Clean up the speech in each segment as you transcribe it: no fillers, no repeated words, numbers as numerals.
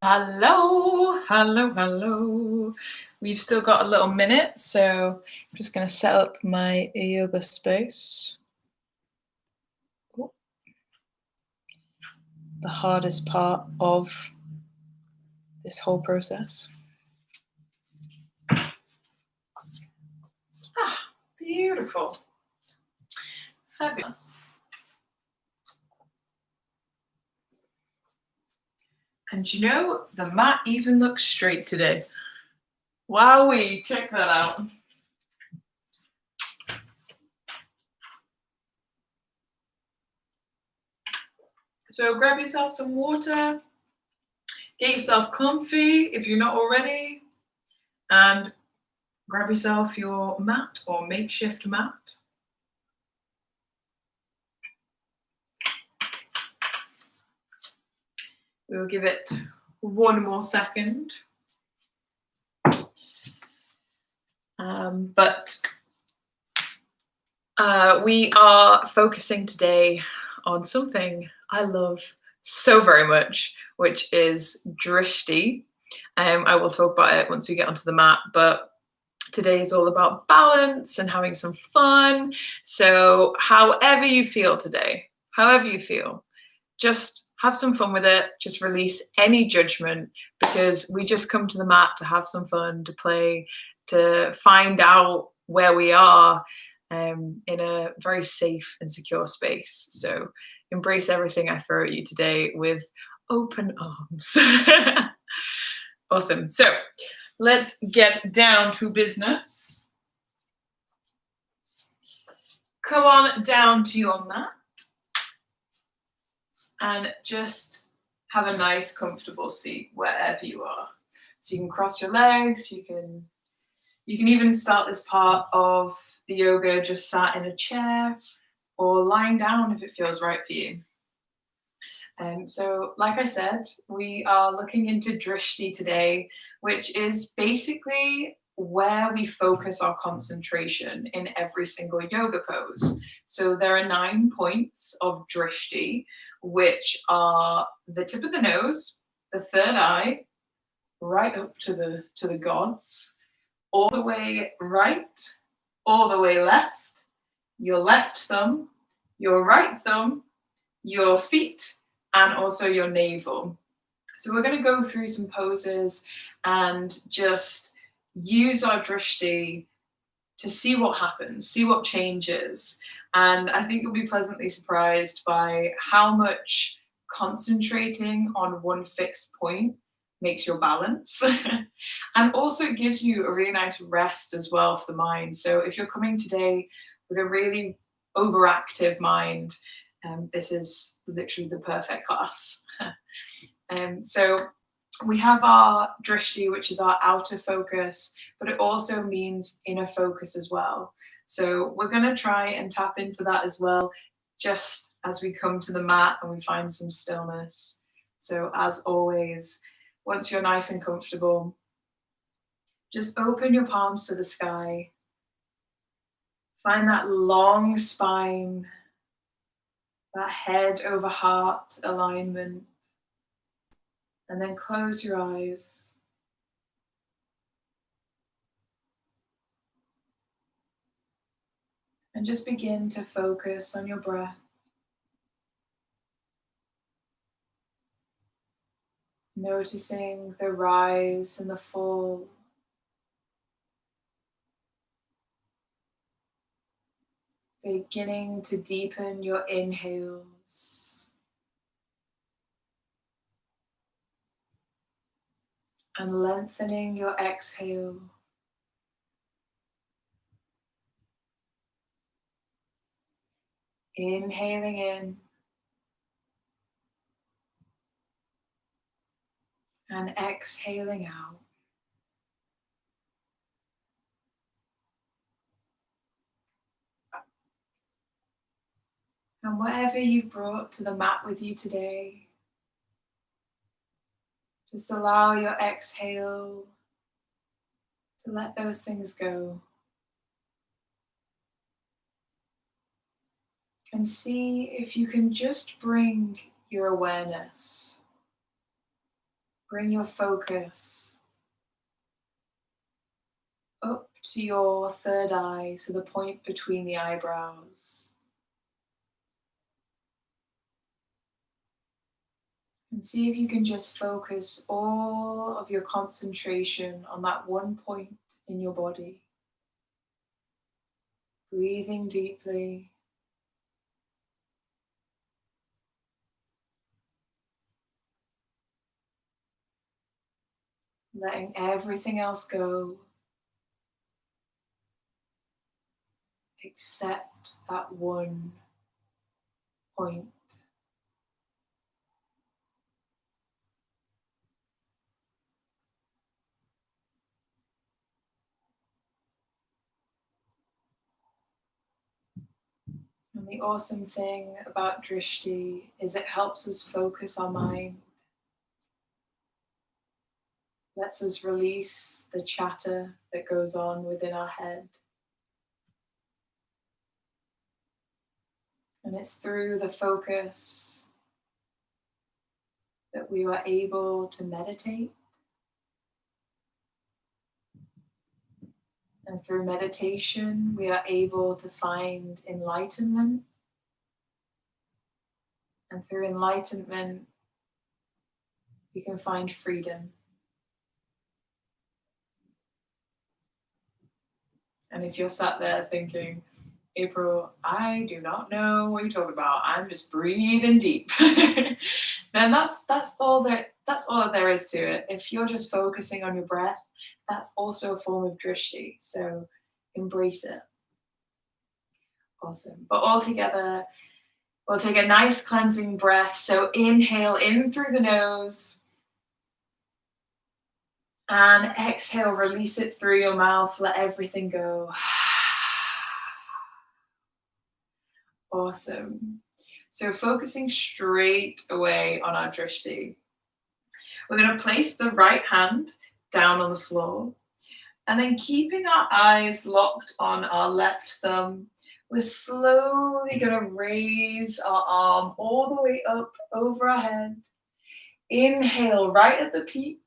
Hello, hello, hello. We've still got a little minute, so I'm just going to set up my yoga space. Oh, the hardest part of this whole process. Beautiful. Fabulous. And you know, the mat even looks straight today. Wowee, check that out. So grab yourself some water, get yourself comfy if you're not already, and grab yourself your mat or makeshift mat. We'll give it one more second. We are focusing today on something I love so very much, which is Drishti. I will talk about it once we get onto the mat, but today is all about balance and having some fun. So however you feel today, however you feel, just have some fun with it. Just release any judgment, because we just come to the mat to have some fun, to play, to find out where we are in a very safe and secure space. So embrace everything I throw at you today with open arms. Awesome. So let's get down to business. Come on down to your mat and just have a nice, comfortable seat wherever you are. So you can cross your legs, you can even start this part of the yoga just sat in a chair or lying down if it feels right for you. So like I said, we are looking into Drishti today, which is basically where we focus our concentration in every single yoga pose. So there are 9 points of Drishti, which are the tip of the nose, the third eye, right up to the gods, all the way right, all the way left, your left thumb, your right thumb, your feet, and also your navel. So we're going to go through some poses and just use our Drishti to see what happens, see what changes. And I think you'll be pleasantly surprised by how much concentrating on one fixed point makes your balance. And also it gives you a really nice rest as well for the mind. So if you're coming today with a really overactive mind, this is literally the perfect class. So we have our Drishti, which is our outer focus, but it also means inner focus as well. So we're going to try and tap into that as well, just as we come to the mat and we find some stillness. So as always, once you're nice and comfortable, just open your palms to the sky. Find that long spine, that head over heart alignment, and then close your eyes. And just begin to focus on your breath. Noticing the rise and the fall. Beginning to deepen your inhales. And lengthening your exhale. Inhaling in. And exhaling out. And whatever you've brought to the mat with you today, just allow your exhale to let those things go. And see if you can just bring your awareness, bring your focus up to your third eye, so the point between the eyebrows. And see if you can just focus all of your concentration on that one point in your body. Breathing deeply. Letting everything else go, except that one point. And the awesome thing about Drishti is it helps us focus our mind, lets us release the chatter that goes on within our head. And it's through the focus that we are able to meditate. And through meditation, we are able to find enlightenment. And through enlightenment, we can find freedom. And if you're sat there thinking, April, I do not know what you're talking about, I'm just breathing deep, then that's all that there is to it. If you're just focusing on your breath, that's also a form of drishti, so embrace it. Awesome. But all together, we'll take a nice cleansing breath. So inhale in through the nose and exhale, release it through your mouth, let everything go. Awesome. So focusing straight away on our drishti. We're going to place the right hand down on the floor, and then keeping our eyes locked on our left thumb, we're slowly going to raise our arm all the way up over our head. Inhale right at the peak,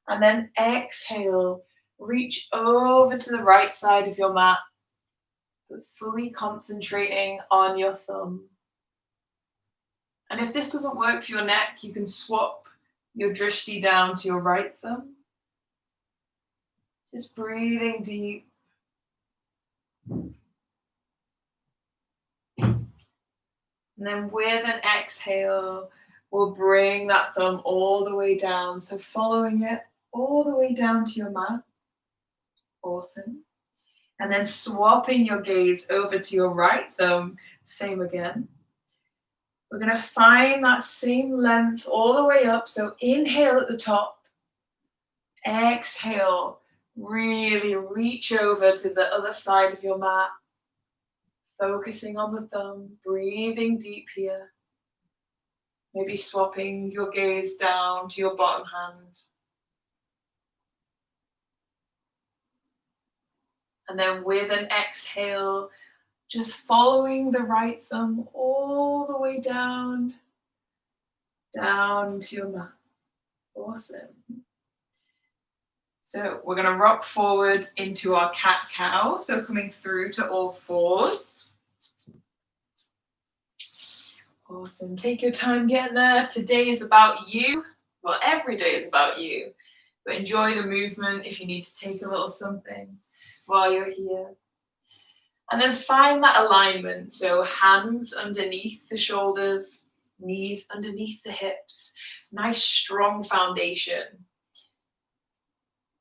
and then exhale, reach over to the right side of your mat, but fully concentrating on your thumb. And if this doesn't work for your neck, you can swap your drishti down to your right thumb. Just breathing deep. And then with an exhale, we'll bring that thumb all the way down. So following it all the way down to your mat. Awesome. And then swapping your gaze over to your right thumb. Same again. We're going to find that same length all the way up. So inhale at the top. Exhale. Really reach over to the other side of your mat. Focusing on the thumb. Breathing deep here. Maybe swapping your gaze down to your bottom hand. And then with an exhale, just following the right thumb all the way down to your mat. Awesome. So we're going to rock forward into our cat-cow. So coming through to all fours. Awesome. Take your time getting there. Today is about you. Well, every day is about you. But enjoy the movement if you need to take a little something while you're here. And then find that alignment. So hands underneath the shoulders, knees underneath the hips. Nice strong foundation.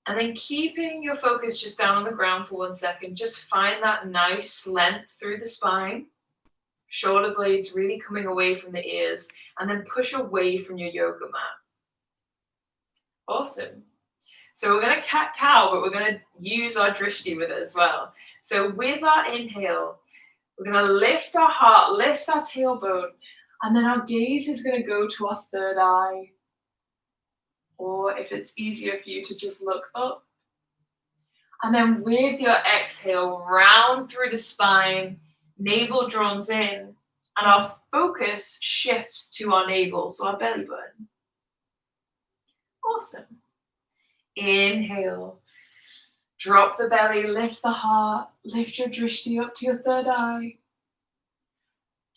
And then keeping your focus just down on the ground for 1 second. Just find that nice length through the spine. Shoulder blades really coming away from the ears. And then push away from your yoga mat. Awesome. So we're going to cat-cow, but we're going to use our drishti with it as well. So with our inhale, we're going to lift our heart, lift our tailbone, and then our gaze is going to go to our third eye. Or if it's easier for you to just look up. And then with your exhale, round through the spine, navel draws in, and our focus shifts to our navel, so our belly button. Awesome. Inhale. Drop the belly, lift the heart, lift your drishti up to your third eye.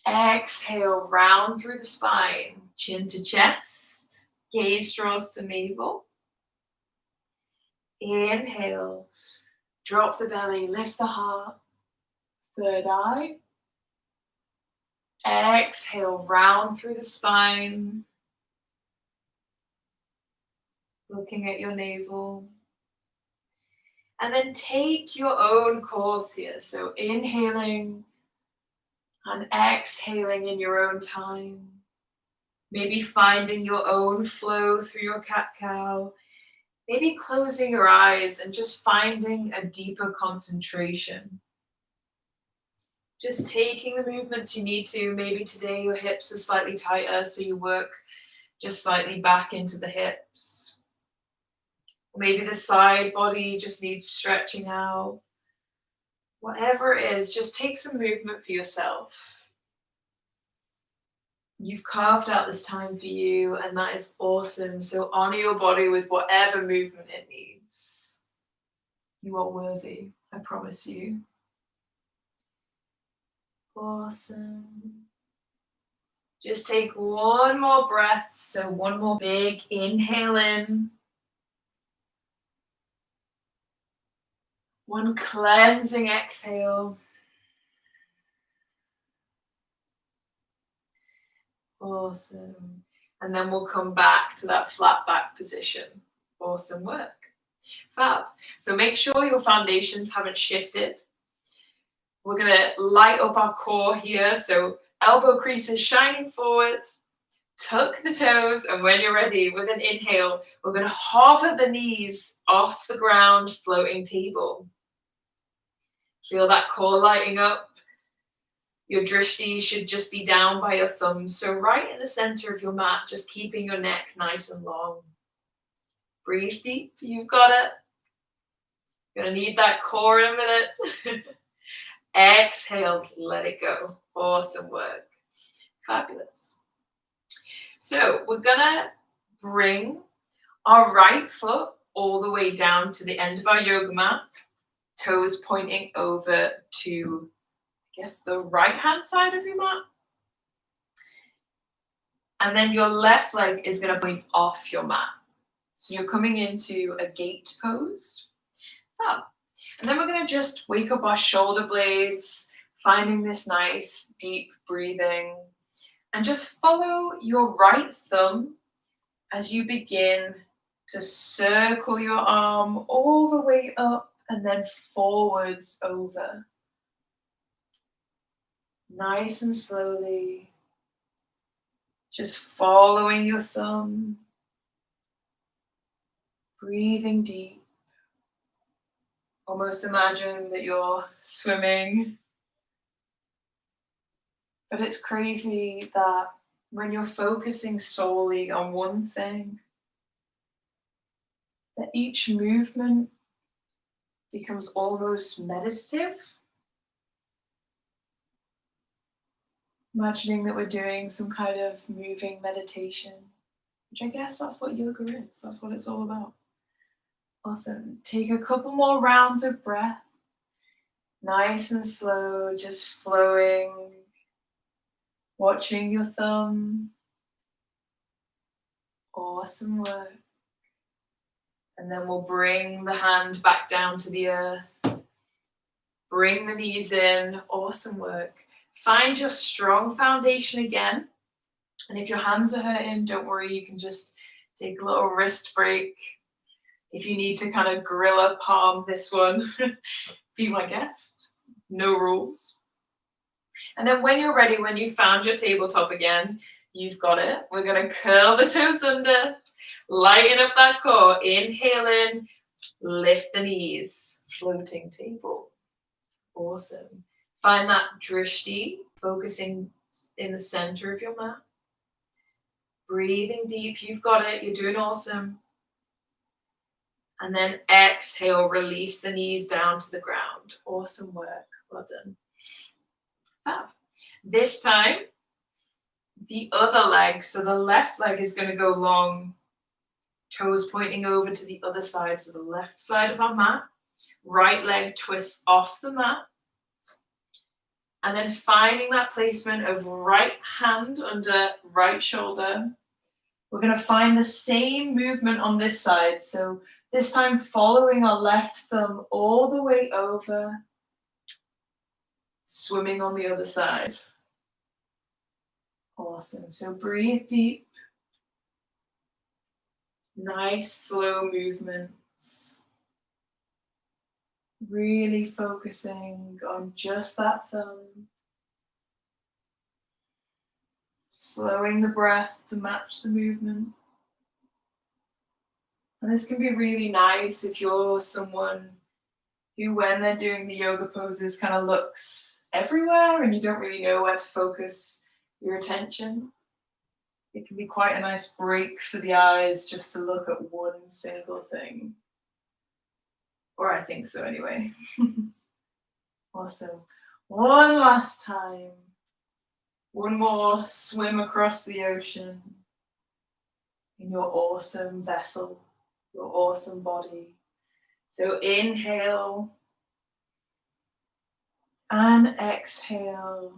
Exhale, round through the spine, chin to chest, gaze draws to navel. Inhale, drop the belly, lift the heart, third eye. Exhale, round through the spine, looking at your navel. And then take your own course here. So inhaling and exhaling in your own time. Maybe finding your own flow through your cat-cow. Maybe closing your eyes and just finding a deeper concentration. Just taking the movements you need to. Maybe today your hips are slightly tighter, so you work just slightly back into the hips. Maybe the side body just needs stretching out. Whatever it is, just take some movement for yourself. You've carved out this time for you, and that is awesome. So honor your body with whatever movement it needs. You are worthy, I promise you. Awesome. Just take one more breath. So one more big inhale in. One cleansing exhale. Awesome. And then we'll come back to that flat back position. Awesome work. Fab. So make sure your foundations haven't shifted. We're going to light up our core here. So elbow creases shining forward. Tuck the toes. And when you're ready, with an inhale, we're going to hover the knees off the ground, floating table. Feel that core lighting up. Your drishti should just be down by your thumbs. So right in the center of your mat, just keeping your neck nice and long. Breathe deep. You've got it. You're going to need that core in a minute. Exhale, let it go. Awesome work. Fabulous. So we're going to bring our right foot all the way down to the end of our yoga mat. Toes pointing over to, I guess, the right-hand side of your mat. And then your left leg is going to point off your mat. So you're coming into a gate pose. And then we're going to just wake up our shoulder blades, finding this nice deep breathing. And just follow your right thumb as you begin to circle your arm all the way up and then forwards over. Nice and slowly. Just following your thumb. Breathing deep. Almost imagine that you're swimming. But it's crazy that when you're focusing solely on one thing, that each movement becomes almost meditative. Imagining that we're doing some kind of moving meditation, which I guess that's what yoga is. That's what it's all about. Awesome. Take a couple more rounds of breath. Nice and slow, just flowing. Watching your thumb. Awesome work. And then we'll bring the hand back down to the earth. Bring the knees in. Awesome work. Find your strong foundation again. And if your hands are hurting, don't worry, you can just take a little wrist break. If you need to kind of gorilla palm this one, be my guest. No rules. And then when you're ready, when you've found your tabletop again, you've got it. We're going to curl the toes under, lighten up that core. Inhale in, lift the knees, floating table. Awesome. Find that drishti, focusing in the center of your mat. Breathing deep, you've got it, you're doing awesome. And then exhale, release the knees down to the ground. Awesome work, well done. Fab. This time, the other leg, so the left leg is going to go long Toes pointing over to the other side, so the left side of our mat. Right leg twists off the mat. And then finding that placement of right hand under right shoulder. We're going to find the same movement on this side. So this time following our left thumb all the way over, swimming on the other side. Awesome. So breathe deep. Nice, slow movements. Really focusing on just that thumb. Slowing the breath to match the movement. And this can be really nice if you're someone who, when they're doing the yoga poses, kind of looks everywhere and you don't really know where to focus your attention. It can be quite a nice break for the eyes just to look at one single thing. Or I think so anyway. Awesome. One last time. One more swim across the ocean in your awesome vessel, your awesome body. So inhale and exhale.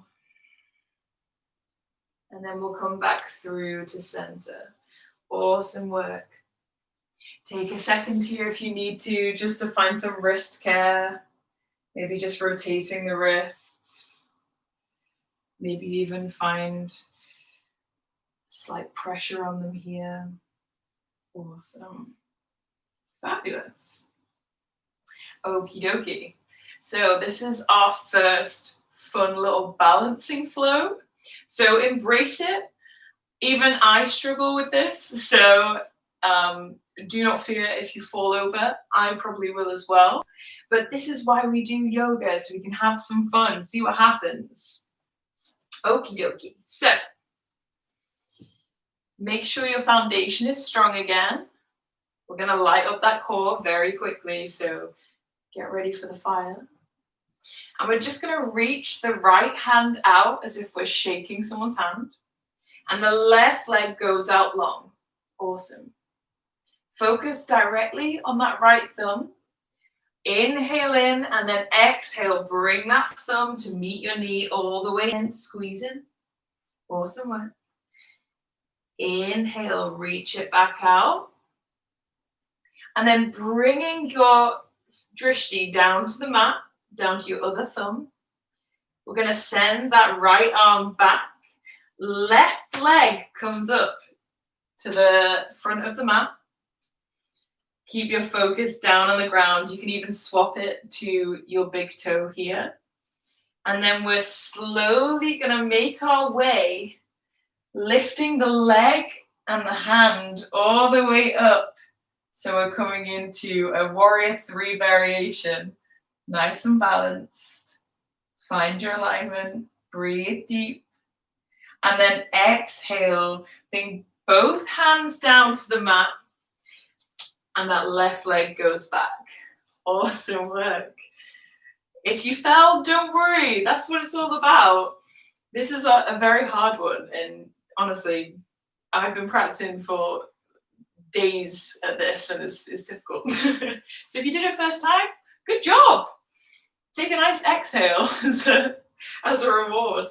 And then we'll come back through to center. Awesome work. Take a second here if you need to, just to find some wrist care. Maybe just rotating the wrists. Maybe even find slight pressure on them here. Awesome. Fabulous. Okie dokie. So this is our first fun little balancing flow. So embrace it. Even I struggle with this. So do not fear if you fall over. I probably will as well. But this is why we do yoga, so we can have some fun, see what happens. Okie dokie. So make sure your foundation is strong again. We're going to light up that core very quickly, so get ready for the fire. And we're just going to reach the right hand out as if we're shaking someone's hand. And the left leg goes out long. Awesome. Focus directly on that right thumb. Inhale in and then exhale. Bring that thumb to meet your knee all the way in. Squeeze in. Awesome work. Inhale, reach it back out. And then bringing your drishti down to the mat, down to your other thumb. We're going to send that right arm back. Left leg comes up to the front of the mat. Keep your focus down on the ground. You can even swap it to your big toe here. And then we're slowly going to make our way, lifting the leg and the hand all the way up. So we're coming into a warrior 3 variation. Nice and balanced. Find your alignment. Breathe deep. And then exhale. Bring both hands down to the mat. And that left leg goes back. Awesome work. If you fell, don't worry. That's what it's all about. This is a very hard one. And honestly, I've been practicing for days at this and it's difficult. So if you did it first time, good job. Take a nice exhale as a reward.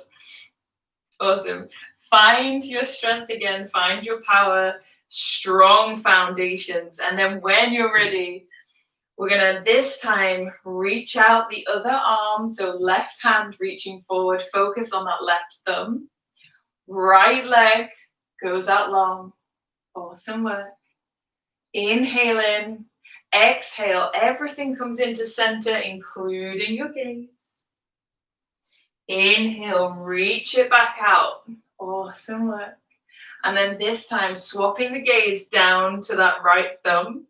Awesome. Find your strength again. Find your power. Strong foundations. And then when you're ready, we're going to this time reach out the other arm. So left hand reaching forward. Focus on that left thumb. Right leg goes out long. Awesome work. Inhale in. Exhale. Everything comes into center, including your gaze. Inhale. Reach it back out. Awesome work. And then this time, swapping the gaze down to that right thumb.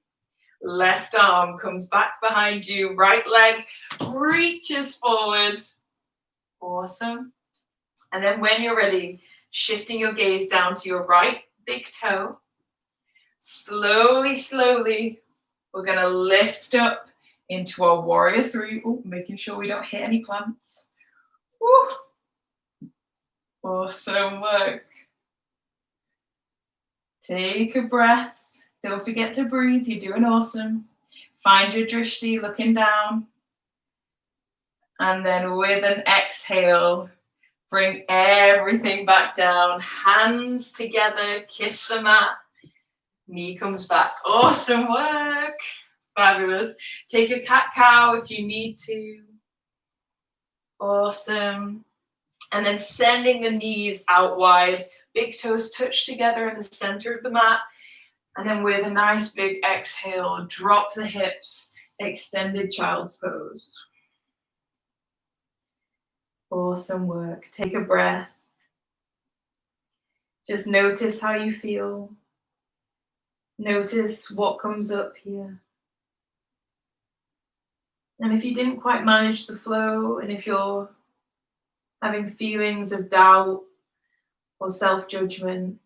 Left arm comes back behind you. Right leg reaches forward. Awesome. And then when you're ready, shifting your gaze down to your right big toe. Slowly, slowly, we're going to lift up into our warrior 3. Ooh, making sure we don't hit any plants. Woo. Awesome work. Take a breath. Don't forget to breathe. You're doing awesome. Find your drishti looking down. And then with an exhale, bring everything back down. Hands together, kiss the mat. Knee comes back. Awesome work. Fabulous. Take a cat-cow if you need to. Awesome. And then sending the knees out wide. Big toes touch together in the center of the mat. And then with a nice big exhale, drop the hips. Extended child's pose. Awesome work. Take a breath. Just notice how you feel. Notice what comes up here. And if you didn't quite manage the flow, and if you're having feelings of doubt or self-judgment,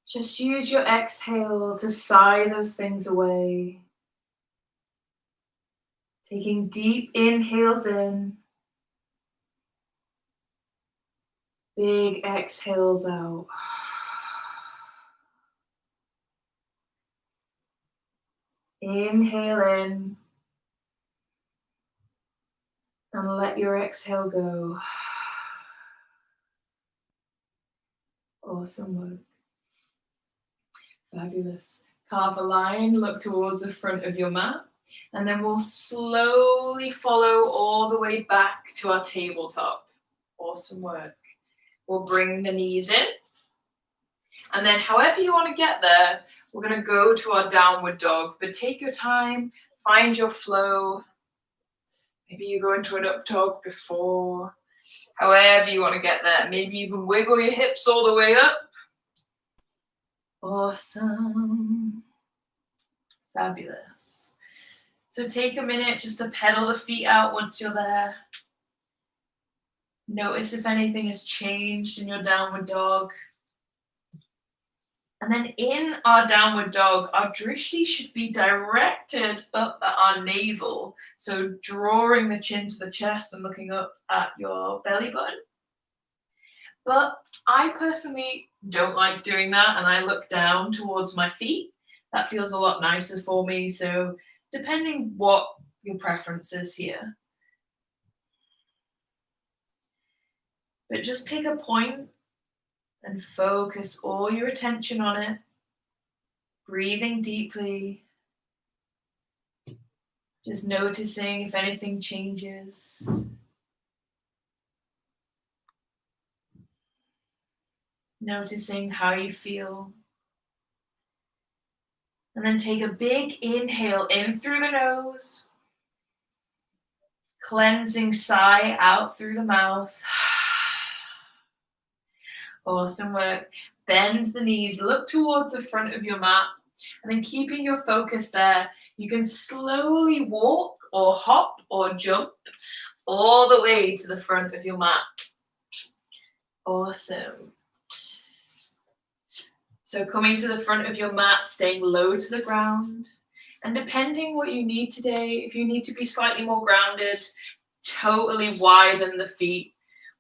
just use your exhale to sigh those things away. Taking deep inhales in, big exhales out. Inhale in and let your exhale go. Awesome work. Fabulous. Carve a line, look towards the front of your mat, and then we'll slowly follow all the way back to our tabletop. Awesome work. We'll bring the knees in, and then however you want to get there, we're going to go to our downward dog, but take your time, find your flow. Maybe you go into an up dog before, however you want to get there. Maybe even wiggle your hips all the way up. Awesome. Fabulous. So take a minute just to pedal the feet out once you're there. Notice if anything has changed in your downward dog. And then in our downward dog, our drishti should be directed up at our navel. So drawing the chin to the chest and looking up at your belly button. But I personally don't like doing that, and I look down towards my feet. That feels a lot nicer for me. So depending what your preference is here. But just pick a point and focus all your attention on it. Breathing deeply. Just noticing if anything changes. Noticing how you feel. And then take a big inhale in through the nose. Cleansing sigh out through the mouth. Awesome work. Bend the knees, look towards the front of your mat, and then keeping your focus there, you can slowly walk or hop or jump all the way to the front of your mat. Awesome. So coming to the front of your mat, staying low to the ground, and depending what you need today, if you need to be slightly more grounded, totally widen the feet,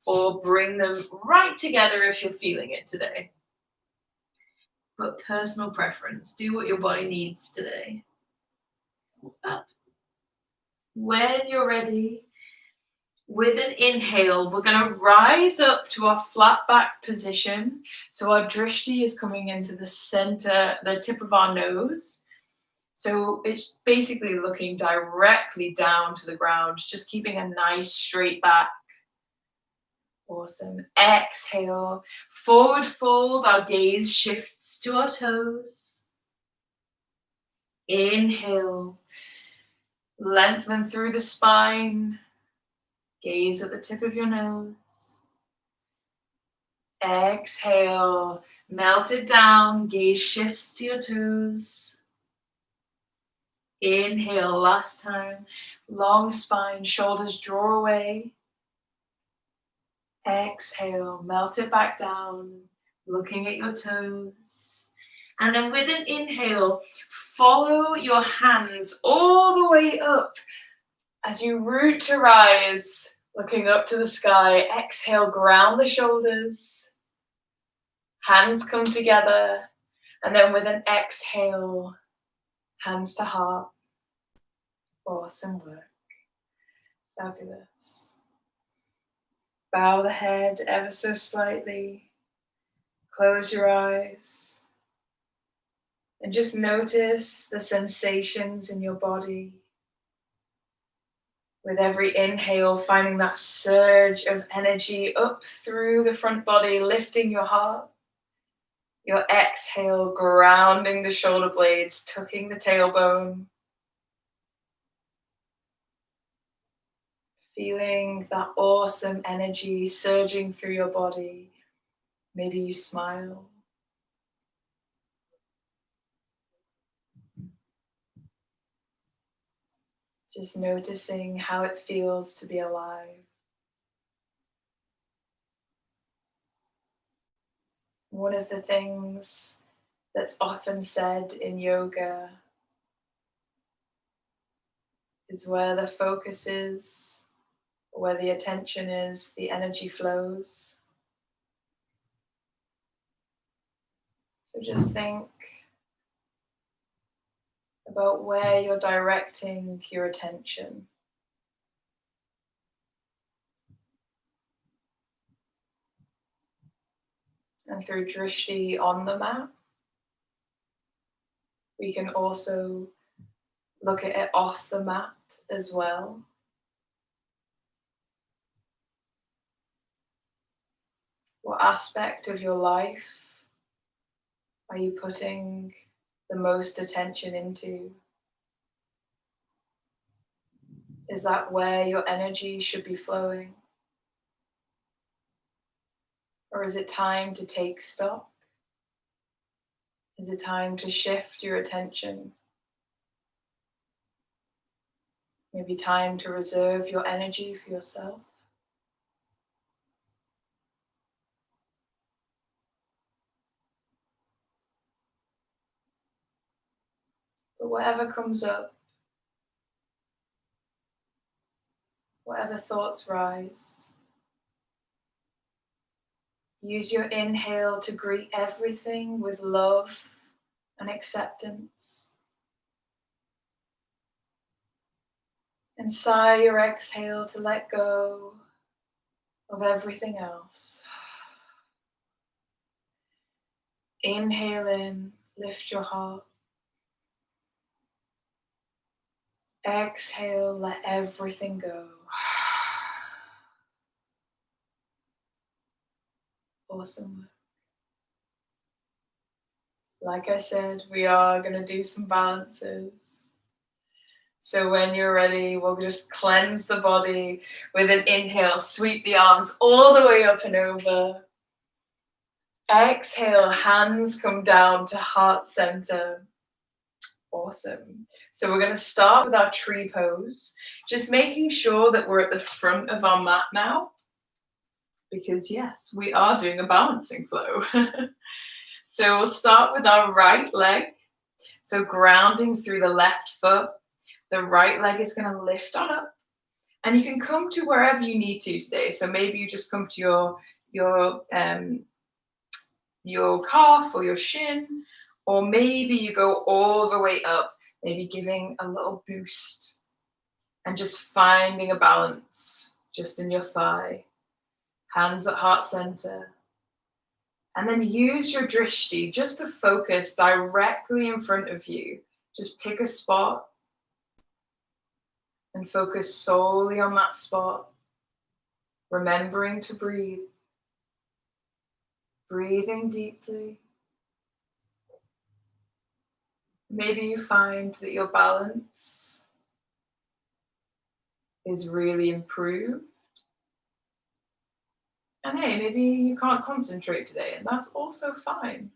or bring them right together if you're feeling it today. But personal preference, do what your body needs today. Up. When you're ready, with an inhale, we're going to rise up to our flat back position. So our drishti is coming into the center, the tip of our nose. So it's basically looking directly down to the ground, just keeping a nice straight back. Awesome. Exhale. Forward fold. Our gaze shifts to our toes. Inhale. Lengthen through the spine. Gaze at the tip of your nose. Exhale. Melt it down. Gaze shifts to your toes. Inhale. Last time. Long spine. Shoulders draw away. Exhale, melt it back down, looking at your toes. And then with an inhale, follow your hands all the way up as you root to rise, looking up to the sky. Exhale, ground the shoulders. Hands come together. And then with an exhale, hands to heart. Awesome work. Fabulous. Bow the head ever so slightly. Close your eyes. And just notice the sensations in your body. With every inhale, finding that surge of energy up through the front body, lifting your heart. Your exhale, grounding the shoulder blades, tucking the tailbone. Feeling that awesome energy surging through your body. Maybe you smile. Just noticing how it feels to be alive. One of the things that's often said in yoga is where the focus is, where the attention is, the energy flows. So just think about where you're directing your attention. And through Drishti on the mat, we can also look at it off the mat as well. What aspect of your life are you putting the most attention into? Is that where your energy should be flowing? Or is it time to take stock? Is it time to shift your attention? Maybe time to reserve your energy for yourself? But whatever comes up, whatever thoughts rise, use your inhale to greet everything with love and acceptance. And sigh your exhale to let go of everything else. Inhale in, lift your heart. Exhale, let everything go. Awesome work. Like I said, we are going to do some balances. So when you're ready, we'll just cleanse the body with an inhale. Sweep the arms all the way up and over. Exhale, hands come down to heart center. Awesome. So we're going to start with our tree pose. Just making sure that we're at the front of our mat now. Because yes, we are doing a balancing flow. So we'll start with our right leg. So grounding through the left foot. The right leg is going to lift on up. And you can come to wherever you need to today. So maybe you just come to your calf or your shin, or maybe you go all the way up, maybe giving a little boost and just finding a balance just in your thigh. Hands at heart center. And then use your drishti just to focus directly in front of you. Just pick a spot and focus solely on that spot, remembering to breathe. Breathing deeply. Maybe you find that your balance is really improved. And hey, maybe you can't concentrate today, and that's also fine.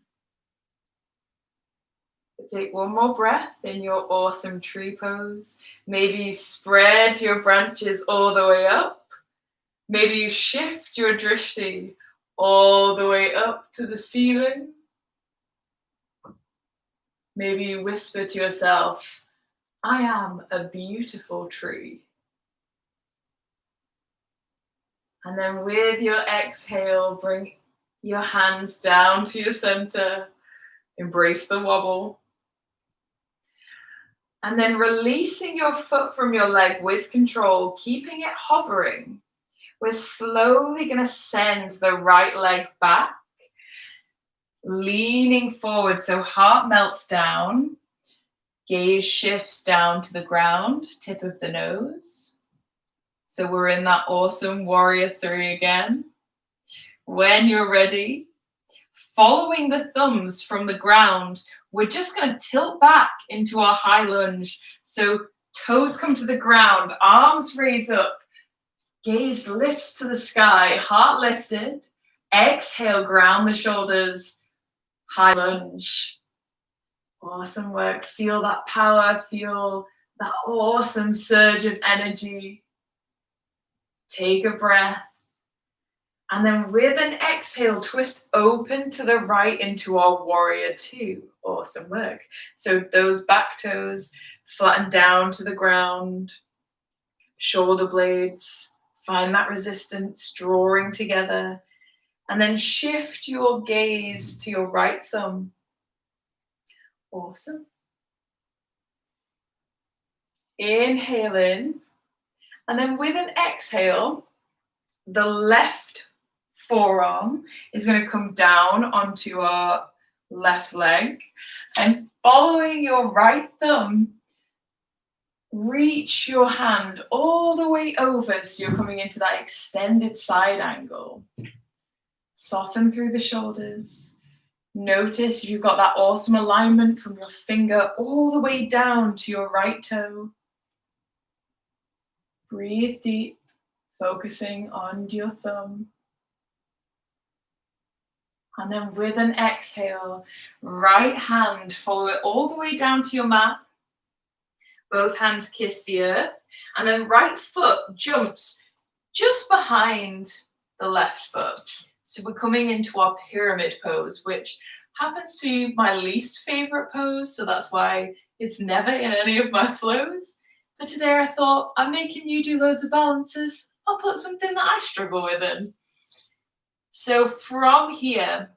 But take one more breath in your awesome tree pose. Maybe you spread your branches all the way up. Maybe you shift your drishti all the way up to the ceiling. Maybe you whisper to yourself, I am a beautiful tree. And then with your exhale, bring your hands down to your center Embrace the wobble. And then releasing your foot from your leg with control, keeping it hovering. We're slowly going to send the right leg back, leaning forward so heart melts down, gaze shifts down to the ground, tip of the nose. So we're in that awesome warrior three again. When you're ready, following the thumbs from the ground, we're just going to tilt back into our high lunge. So toes come to the ground, arms raise up, gaze lifts to the sky, heart lifted. Exhale, ground the shoulders, high lunge. Awesome work. Feel that power, feel that awesome surge of energy. Take a breath. And then with an exhale, twist open to the right into our warrior two. Awesome work. So those back toes flatten down to the ground. Shoulder blades, find that resistance, drawing together. And then shift your gaze to your right thumb. Awesome. Inhale in. And then with an exhale, the left forearm is going to come down onto our left leg. And following your right thumb, reach your hand all the way over so you're coming into that extended side angle. Soften through the shoulders. Notice if you've got that awesome alignment from your finger all the way down to your right toe. Breathe deep, focusing on your thumb. And then with an exhale, right hand, follow it all the way down to your mat. Both hands kiss the earth. And then right foot jumps just behind the left foot. So we're coming into our pyramid pose, which happens to be my least favorite pose. So that's why it's never in any of my flows. So today I thought, I'm making you do loads of balances. I'll put something that I struggle with in. So from here,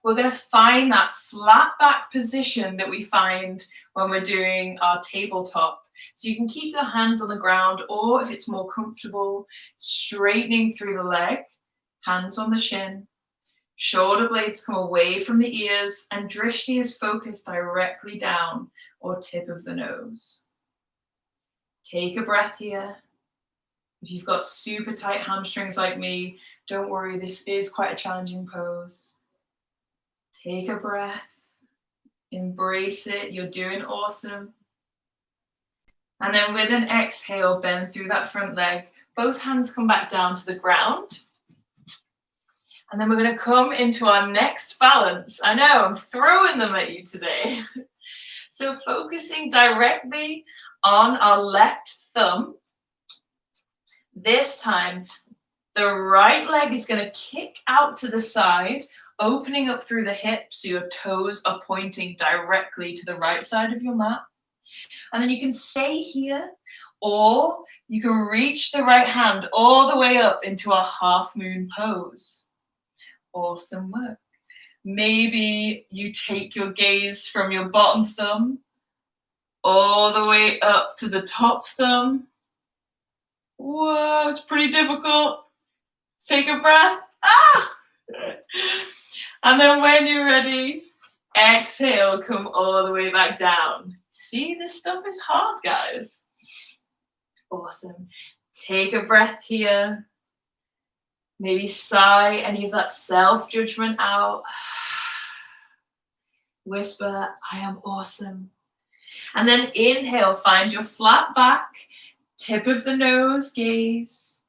we're going to find that flat back position that we find when we're doing our tabletop. So you can keep your hands on the ground, or if it's more comfortable, straightening through the leg, hands on the shin, shoulder blades come away from the ears, and Drishti is focused directly down or tip of the nose. Take a breath here. If you've got super tight hamstrings like me, don't worry, this is quite a challenging pose. Take a breath, embrace it, you're doing awesome. And then with an exhale, bend through that front leg. Both hands come back down to the ground. And then we're going to come into our next balance. I know, I'm throwing them at you today. So focusing directly on our left thumb. This time, the right leg is going to kick out to the side, opening up through the hips so your toes are pointing directly to the right side of your mat. And then you can stay here, or you can reach the right hand all the way up into our half moon pose. Awesome work. Maybe you take your gaze from your bottom thumb all the way up to the top thumb. Whoa, it's pretty difficult. Take a breath. And then when you're ready, exhale, come all the way back down. See, this stuff is hard, guys. Awesome. Take a breath here. Maybe sigh any of that self-judgment out. Whisper, I am awesome. And then inhale, find your flat back, tip of the nose, gaze.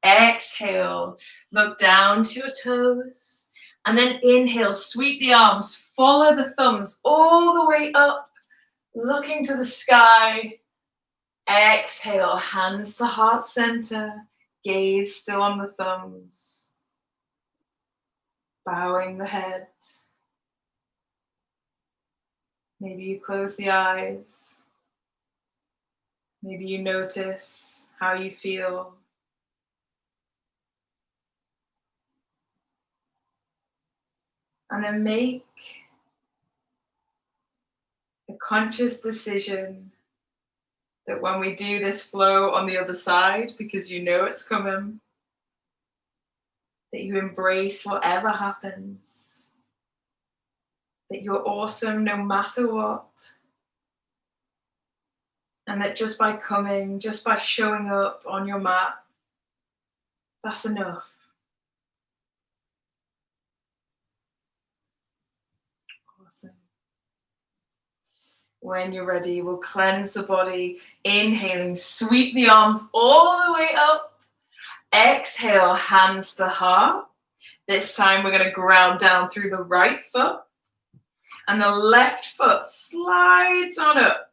Exhale, look down to your toes. And then inhale, sweep the arms, follow the thumbs all the way up, looking to the sky. Exhale, hands to heart center, gaze still on the thumbs. Bowing the head. Maybe you close the eyes. Maybe you notice how you feel. And then make a conscious decision that when we do this flow on the other side, because you know it's coming, that you embrace whatever happens, that you're awesome no matter what, and that just by coming, just by showing up on your mat, that's enough. Awesome. When you're ready, we'll cleanse the body, inhaling, sweep the arms all the way up. Exhale, hands to heart. This time we're going to ground down through the right foot, and the left foot slides on up,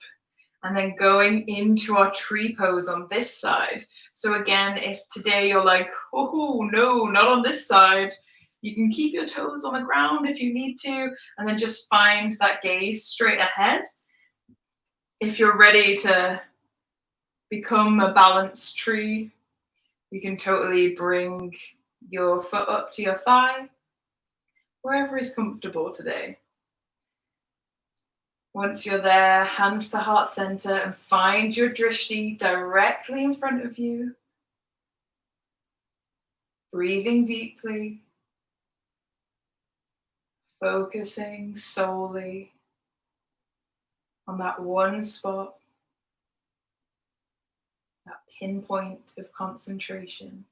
and then going into our tree pose on this side. So again, if today you're like, oh no, not on this side, you can keep your toes on the ground if you need to, and then just find that gaze straight ahead. If you're ready to become a balanced tree, you can totally bring your foot up to your thigh, wherever is comfortable today. Once you're there, hands to heart center, and find your drishti directly in front of you. Breathing deeply, focusing solely on that one spot, that pinpoint of concentration.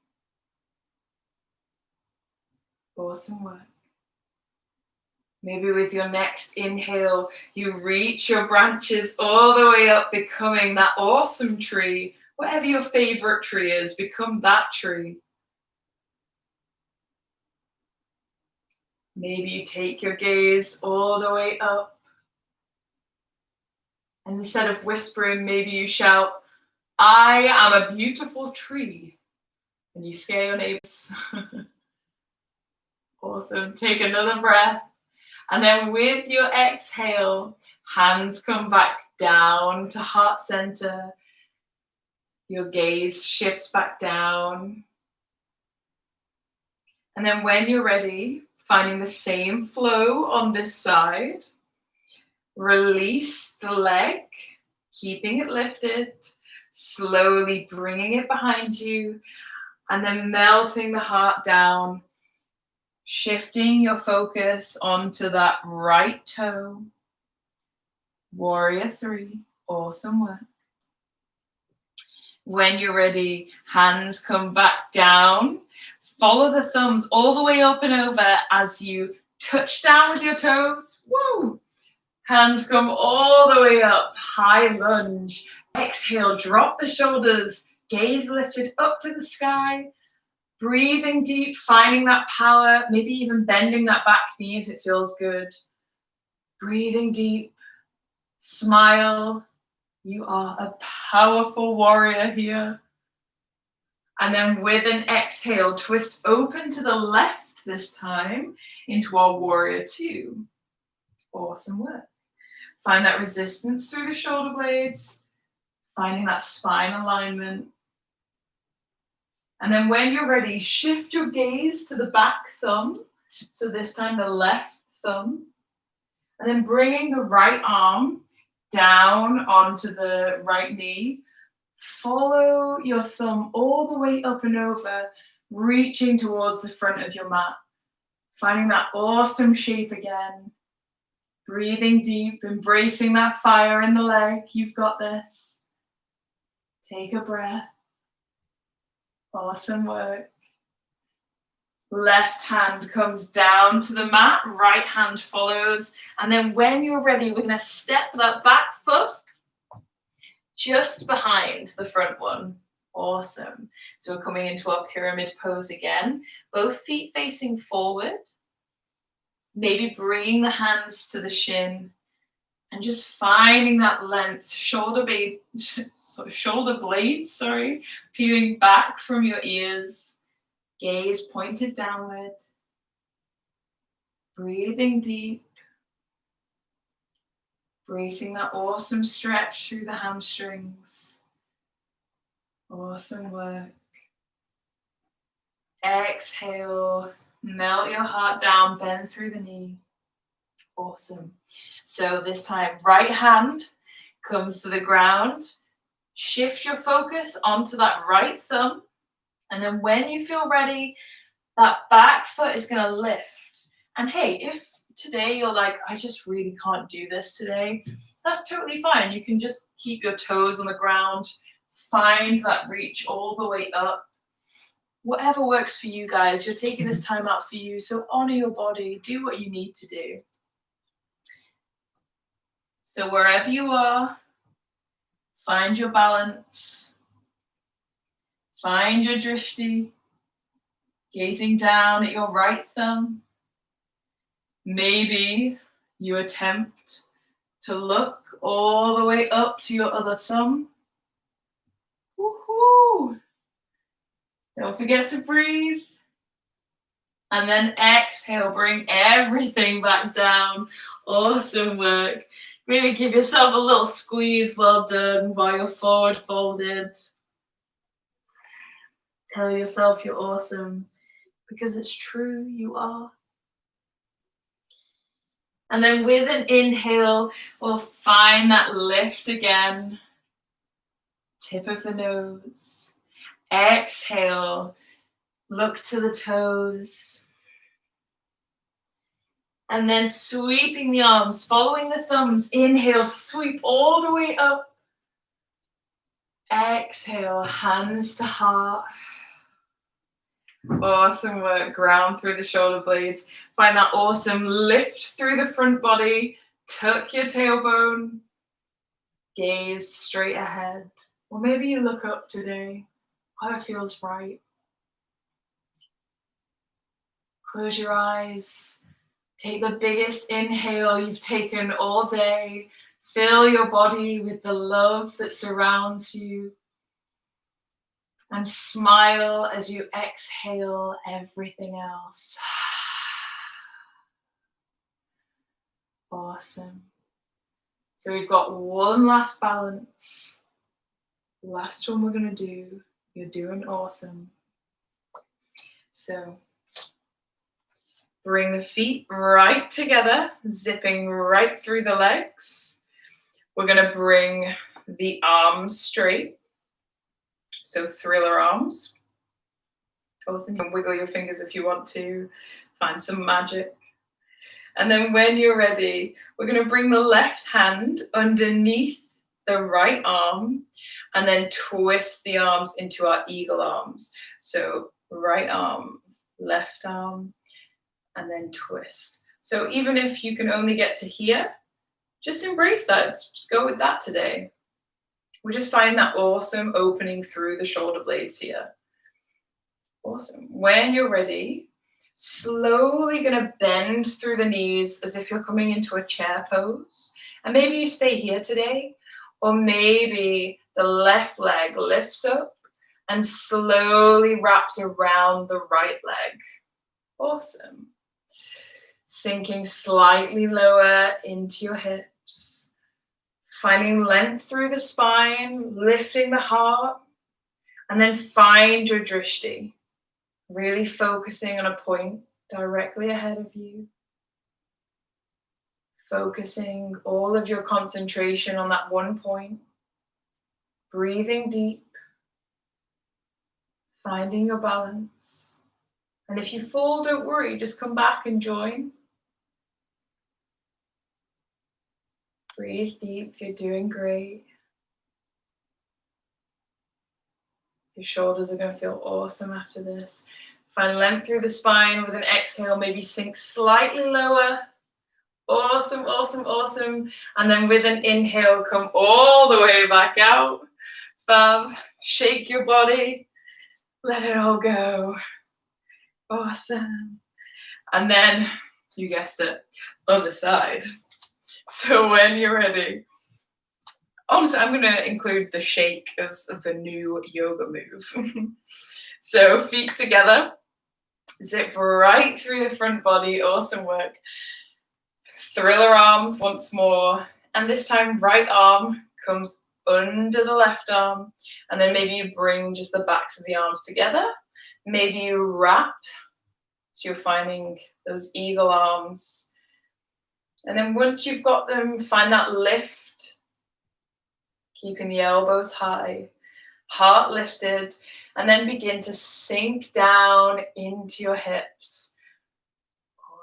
Awesome work. Maybe with your next inhale, you reach your branches all the way up, becoming that awesome tree. Whatever your favorite tree is, become that tree. Maybe you take your gaze all the way up. And instead of whispering, maybe you shout, I am a beautiful tree. And you scare your neighbors. Awesome. Take another breath. And then with your exhale, hands come back down to heart center. Your gaze shifts back down. And then when you're ready, finding the same flow on this side, release the leg, keeping it lifted, slowly bringing it behind you, and then melting the heart down, shifting your focus onto that right toe. Warrior 3, awesome work. When you're ready, hands come back down. Follow the thumbs all the way up and over as you touch down with your toes. Woo! Hands come all the way up, high lunge. Exhale, drop the shoulders, gaze lifted up to the sky. Breathing deep, finding that power, maybe even bending that back knee if it feels good. Breathing deep, smile. You are a powerful warrior here. And then with an exhale, twist open to the left this time into our warrior 2. Awesome work. Find that resistance through the shoulder blades, finding that spine alignment. And then when you're ready, shift your gaze to the back thumb. So this time the left thumb. And then bringing the right arm down onto the right knee. Follow your thumb all the way up and over, reaching towards the front of your mat. Finding that awesome shape again. Breathing deep, embracing that fire in the leg. You've got this. Take a breath. Awesome work. Left hand comes down to the mat, right hand follows. And then when you're ready, we're going to step that back foot just behind the front one. Awesome. So we're coming into our pyramid pose again. Both feet facing forward. Maybe bringing the hands to the shin and just finding that length, shoulder blades, peeling back from your ears, gaze pointed downward, breathing deep, bracing that awesome stretch through the hamstrings. Awesome work. Exhale, melt your heart down, bend through the knee. Awesome. So this time, right hand comes to the ground. Shift your focus onto that right thumb. And then when you feel ready, that back foot is going to lift. And hey, if today you're like, I just really can't do this today, that's totally fine. You can just keep your toes on the ground, find that reach all the way up. Whatever works for you guys, you're taking this time out for you, so honor your body, do what you need to do. So wherever you are, find your balance, find your drishti, gazing down at your right thumb. Maybe you attempt to look all the way up to your other thumb. Woohoo! Don't forget to breathe. And then exhale, bring everything back down. Awesome work. Maybe give yourself a little squeeze, well done, while you're forward folded. Tell yourself you're awesome, because it's true, you are. And then with an inhale, we'll find that lift again. Tip of the nose. Exhale, look to the toes. And then sweeping the arms, following the thumbs. Inhale, sweep all the way up. Exhale, hands to heart. Awesome work. Ground through the shoulder blades. Find that awesome lift through the front body. Tuck your tailbone. Gaze straight ahead. Or maybe you look up today. Whatever feels right. Close your eyes. Take the biggest inhale you've taken all day. Fill your body with the love that surrounds you. And smile as you exhale everything else. Awesome. So we've got one last balance. Last one we're going to do. You're doing awesome. So bring the feet right together, zipping right through the legs. We're going to bring the arms straight. So thriller arms. Awesome. You can wiggle your fingers if you want to. Find some magic. And then when you're ready, we're going to bring the left hand underneath the right arm and then twist the arms into our eagle arms. So right arm, left arm, and then twist. So even if you can only get to here, just embrace that. Go with that today. We're just finding that awesome opening through the shoulder blades here. Awesome. When you're ready, slowly going to bend through the knees as if you're coming into a chair pose. And maybe you stay here today, or maybe the left leg lifts up and slowly wraps around the right leg. Awesome. Sinking slightly lower into your hips. Finding length through the spine, lifting the heart, and then find your drishti. Really focusing on a point directly ahead of you. Focusing all of your concentration on that one point. Breathing deep. Finding your balance. And if you fall, don't worry, just come back and join. Breathe deep, you're doing great. Your shoulders are going to feel awesome after this. Find length through the spine with an exhale, maybe sink slightly lower. Awesome, awesome, awesome. And then with an inhale, come all the way back out. Fab, shake your body, let it all go. Awesome. And then, you guessed it, other side. So when you're ready, honestly, I'm going to include the shake as the new yoga move. So feet together, zip right through the front body. Awesome work. Thriller arms once more. And this time, right arm comes under the left arm. And then maybe you bring just the backs of the arms together. Maybe you wrap. So you're finding those eagle arms. And then once you've got them, find that lift, keeping the elbows high, heart lifted, and then begin to sink down into your hips.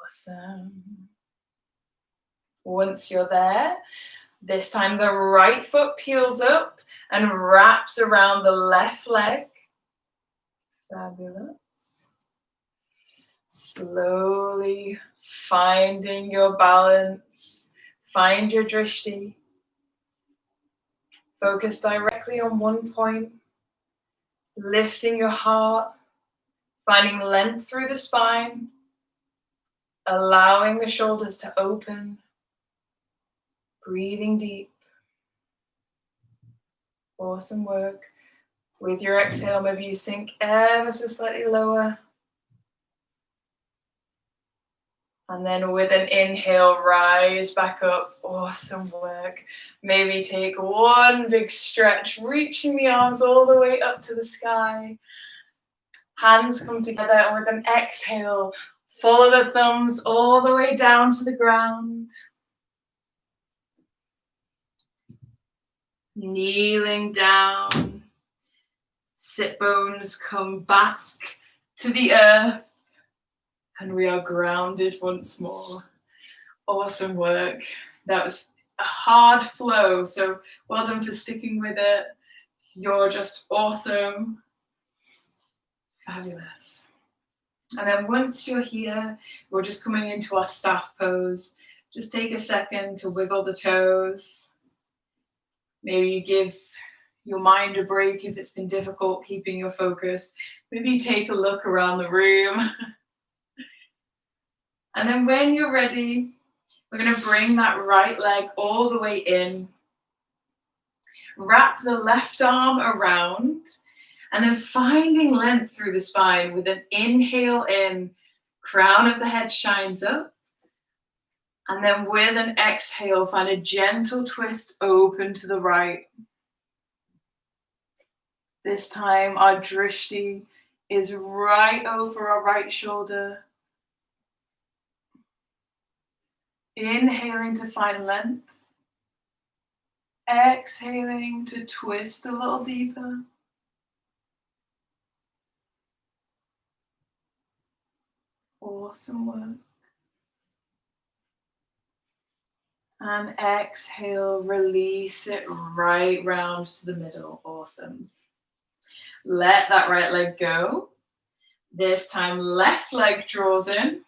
Awesome. Once you're there, this time the right foot peels up and wraps around the left leg. Fabulous. Slowly finding your balance. Find your drishti. Focus directly on one point. Lifting your heart. Finding length through the spine. Allowing the shoulders to open. Breathing deep. Awesome work. With your exhale, maybe you sink ever so slightly lower. And then with an inhale, rise back up. Awesome work. Maybe take one big stretch, reaching the arms all the way up to the sky. Hands come together, and with an exhale, follow the thumbs all the way down to the ground. Kneeling down. Sit bones come back to the earth. And we are grounded once more. Awesome work. That was a hard flow, so well done for sticking with it. You're just awesome. Fabulous. And then once you're here, we're just coming into our staff pose. Just take a second to wiggle the toes. Maybe you give your mind a break if it's been difficult keeping your focus. Maybe you take a look around the room. And then when you're ready, we're going to bring that right leg all the way in. Wrap the left arm around. And then finding length through the spine with an inhale in. Crown of the head shines up. And then with an exhale, find a gentle twist open to the right. This time our drishti is right over our right shoulder. Inhaling to find length. Exhaling to twist a little deeper. Awesome work. And exhale, release it right round to the middle. Awesome. Let that right leg go. This time, left leg draws in.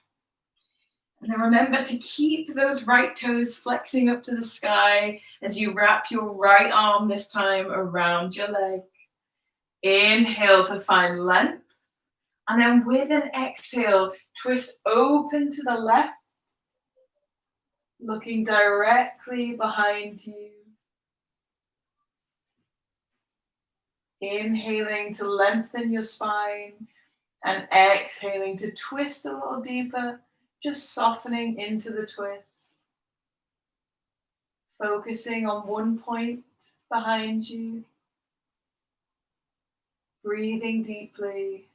And then remember to keep those right toes flexing up to the sky as you wrap your right arm this time around your leg. Inhale to find length. And then with an exhale, twist open to the left, looking directly behind you. Inhaling to lengthen your spine and exhaling to twist a little deeper, just softening into the twist. Focusing on one point behind you. Breathing deeply.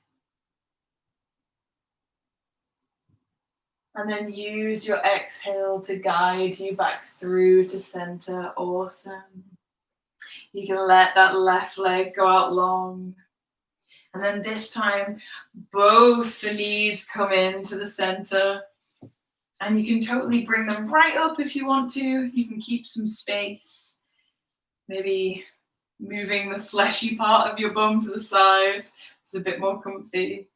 And then use your exhale to guide you back through to center. Awesome. You can let that left leg go out long. And then this time, both the knees come into the center. And you can totally bring them right up if you want to. You can keep some space. Maybe moving the fleshy part of your bum to the side. It's a bit more comfy.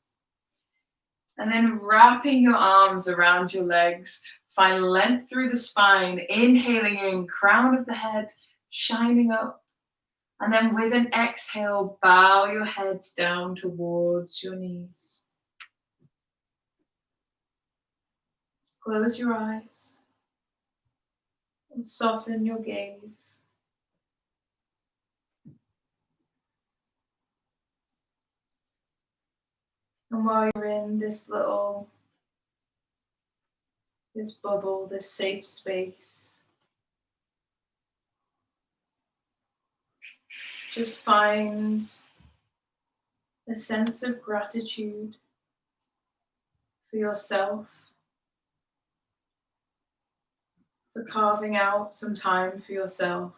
And then wrapping your arms around your legs. Find length through the spine. Inhaling in, crown of the head shining up. And then with an exhale, bow your head down towards your knees. Close your eyes and soften your gaze. And while you're in this bubble, this safe space, just find a sense of gratitude for yourself, for carving out some time for yourself,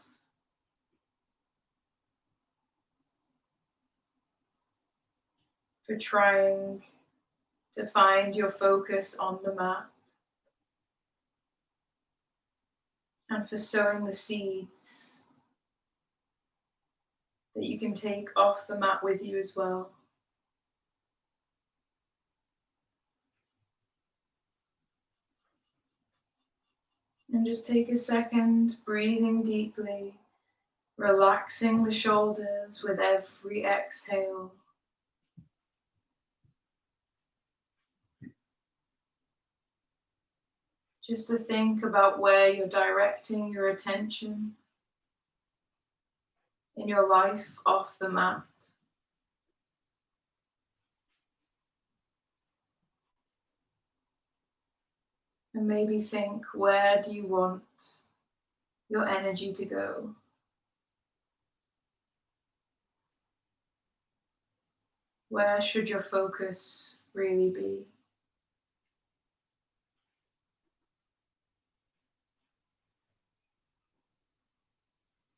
for trying to find your focus on the mat, and for sowing the seeds that you can take off the mat with you as well. And just take a second, breathing deeply, relaxing the shoulders with every exhale. Just to think about where you're directing your attention in your life off the mat. And maybe think, where do you want your energy to go? Where should your focus really be?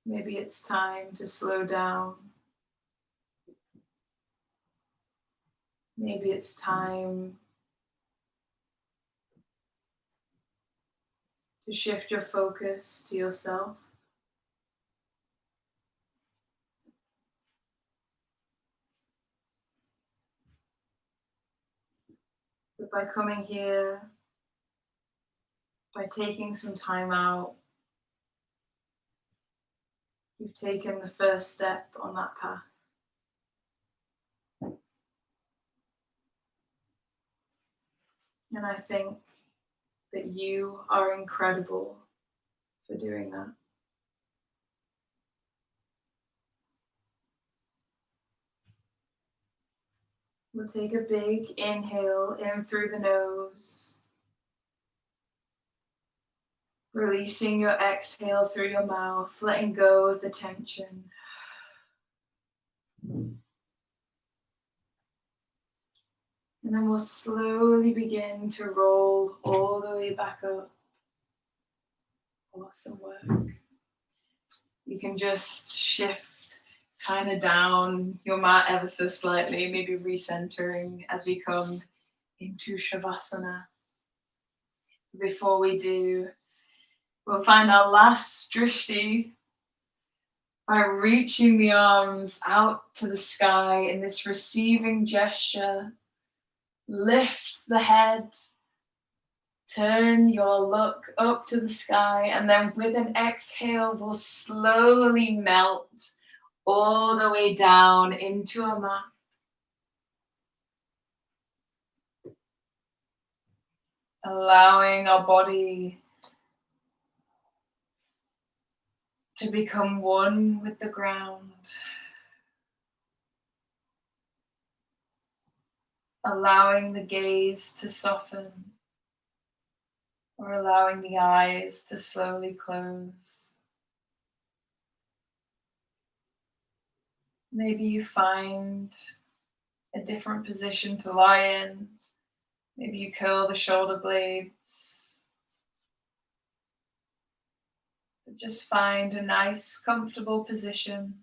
Maybe it's time to slow down. Maybe it's time to shift your focus to yourself. But by coming here, by taking some time out, you've taken the first step on that path. And I think that you are incredible for doing that. We'll take a big inhale in through the nose, releasing your exhale through your mouth, letting go of the tension. And then we'll slowly begin to roll all the way back up. Awesome work. You can just shift kind of down your mat ever so slightly, maybe recentering as we come into Shavasana. Before we do, we'll find our last Drishti by reaching the arms out to the sky in this receiving gesture. Lift the head, turn your look up to the sky, and then with an exhale, we'll slowly melt all the way down into a mat. Allowing our body to become one with the ground. Allowing the gaze to soften, or allowing the eyes to slowly close. Maybe you find a different position to lie in. Maybe you curl the shoulder blades. But just find a nice, comfortable position.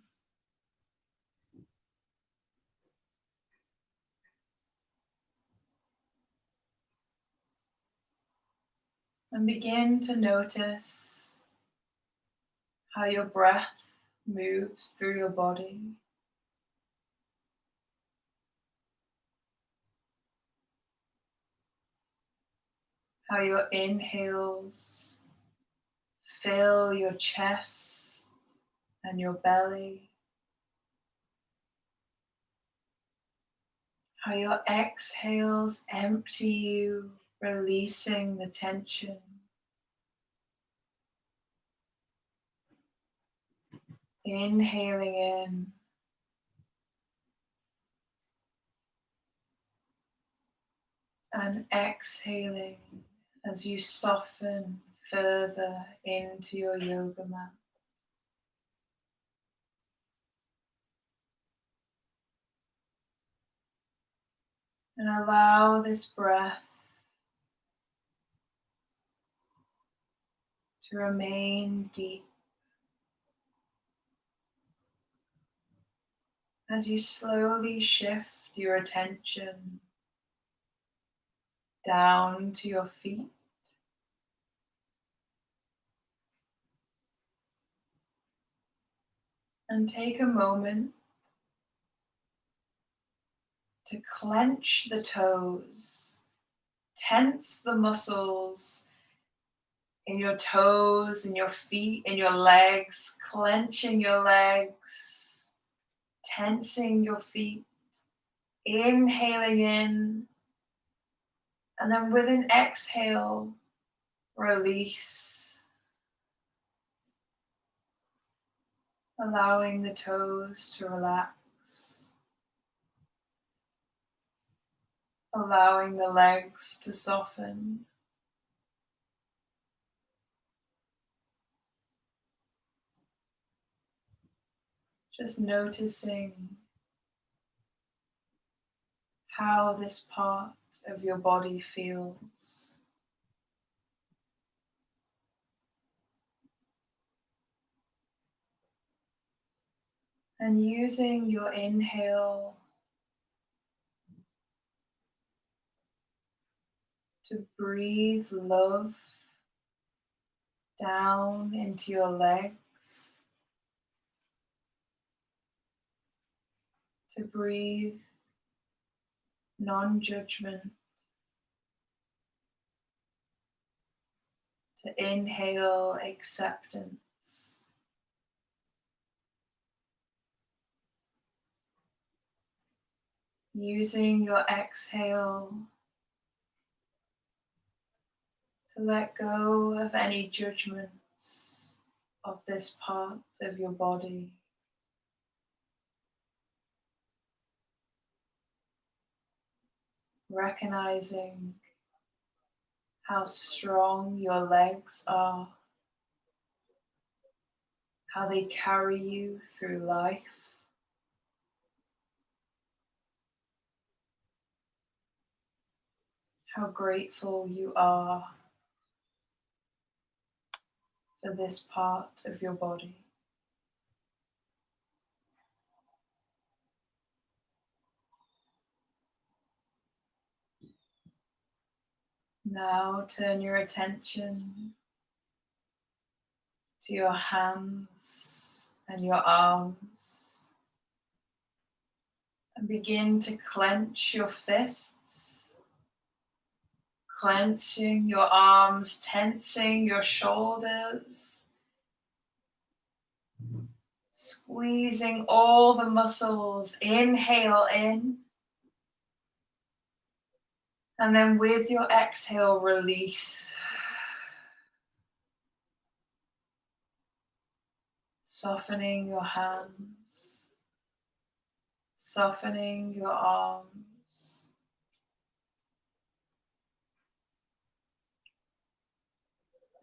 And begin to notice how your breath moves through your body. How your inhales fill your chest and your belly. How your exhales empty you, releasing the tension. Inhaling in. And exhaling as you soften further into your yoga mat. And allow this breath to remain deep as you slowly shift your attention down to your feet. And take a moment to clench the toes, tense the muscles in your toes, in your feet, in your legs, clenching your legs, tensing your feet, inhaling in, and then with an exhale, release, allowing the toes to relax, allowing the legs to soften. Just noticing how this part of your body feels. And using your inhale to breathe love down into your legs, to breathe non-judgment, to inhale acceptance. Using your exhale to let go of any judgments of this part of your body. Recognizing how strong your legs are, how they carry you through life. How grateful you are for this part of your body. Now turn your attention to your hands and your arms and begin to clench your fists, clenching your arms, tensing your shoulders, squeezing all the muscles. Inhale in, and then with your exhale, release. Softening your hands, softening your arms.